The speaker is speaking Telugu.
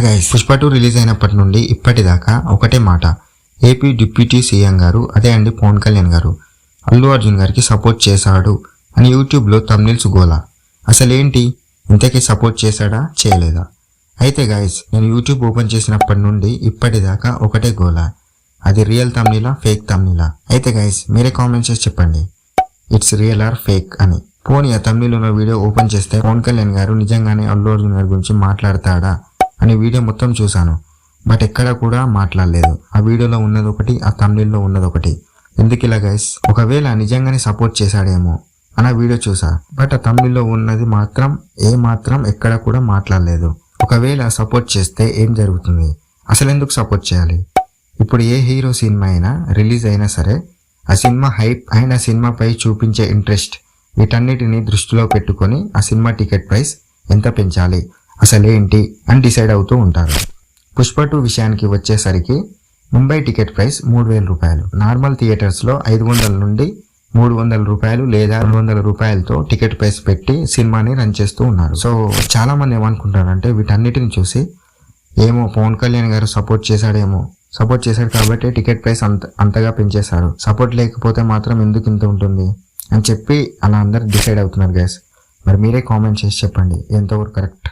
గైస్, పుష్ప 2 రిలీజ్ అయినప్పటి నుండి ఇప్పటిదాకా ఒకటే మాట, ఏపీ డిప్యూటీ సీఎం గారు, అదే అండి పవన్ కళ్యాణ్ గారు అల్లు అర్జున్ గారికి సపోర్ట్ చేశాడు అని యూట్యూబ్లో థంబ్నెయిల్స్ గోలా. అసలేంటి, ఇంతకీ సపోర్ట్ చేశాడా చేయలేదా? అయితే గైస్, నేను యూట్యూబ్ ఓపెన్ చేసినప్పటి నుండి ఇప్పటిదాకా ఒకటే గోలా, అది రియల్ థంబ్నెయిలా ఫేక్ థంబ్నెయిలా? అయితే గైస్, మీరే కామెంట్స్ చేసి చెప్పండి, ఇట్స్ రియల్ ఆర్ ఫేక్ అని. పోనీ ఆ థంబ్నెయిల్ ఉన్న వీడియో ఓపెన్ చేస్తే పవన్ కళ్యాణ్ గారు నిజంగానే అల్లు అర్జున్ గారి గురించి మాట్లాడతాడా అని వీడియో మొత్తం చూశాను, బట్ ఎక్కడ కూడా మాట్లాడలేదు. ఆ వీడియోలో ఉన్నది ఒకటి, ఆ థంబ్నెయిల్లో ఉన్నది ఒకటి. ఎందుకు ఇలా గైస్? ఒకవేళ నిజంగానే సపోర్ట్ చేశాడేమో అన్న వీడియో చూసా, బట్ ఆ థంబ్నెయిల్లో ఉన్నది మాత్రం ఎక్కడ కూడా మాట్లాడలేదు. ఒకవేళ సపోర్ట్ చేస్తే ఏం జరుగుతుంది? అసలు ఎందుకు సపోర్ట్ చేయాలి? ఇప్పుడు ఏ హీరో సినిమా అయినా రిలీజ్ అయినా సరే, ఆ సినిమా హైప్ అండ్ ఆ సినిమాపై చూపించే ఇంట్రెస్ట్, వీటన్నిటిని దృష్టిలో పెట్టుకొని ఆ సినిమా టికెట్ ప్రైస్ ఎంత పెంచాలి, అసలేంటి అని డిసైడ్ అవుతూ ఉంటారు. పుష్ప 2 విషయానికి వచ్చేసరికి ముంబై టికెట్ ప్రైస్ 3,000 రూపాయలు. నార్మల్ థియేటర్స్లో 500 నుండి 300 రూపాయలు లేదా 200 రూపాయలతో టికెట్ ప్రైస్ పెట్టి సినిమాని రన్ చేస్తూ ఉన్నారు. సో చాలా మంది ఏమనుకుంటారంటే, వీటన్నిటిని చూసి ఏమో పవన్ కళ్యాణ్ గారు సపోర్ట్ చేశాడు కాబట్టి టికెట్ ప్రైస్ అంతగా పెంచేశాడు, సపోర్ట్ లేకపోతే మాత్రం ఎందుకు ఇంత ఉంటుంది అని చెప్పి అలా అందరు డిసైడ్ అవుతున్నారు గైస్. మరి మీరే కామెంట్ చేసి చెప్పండి ఎంతవరకు కరెక్ట్.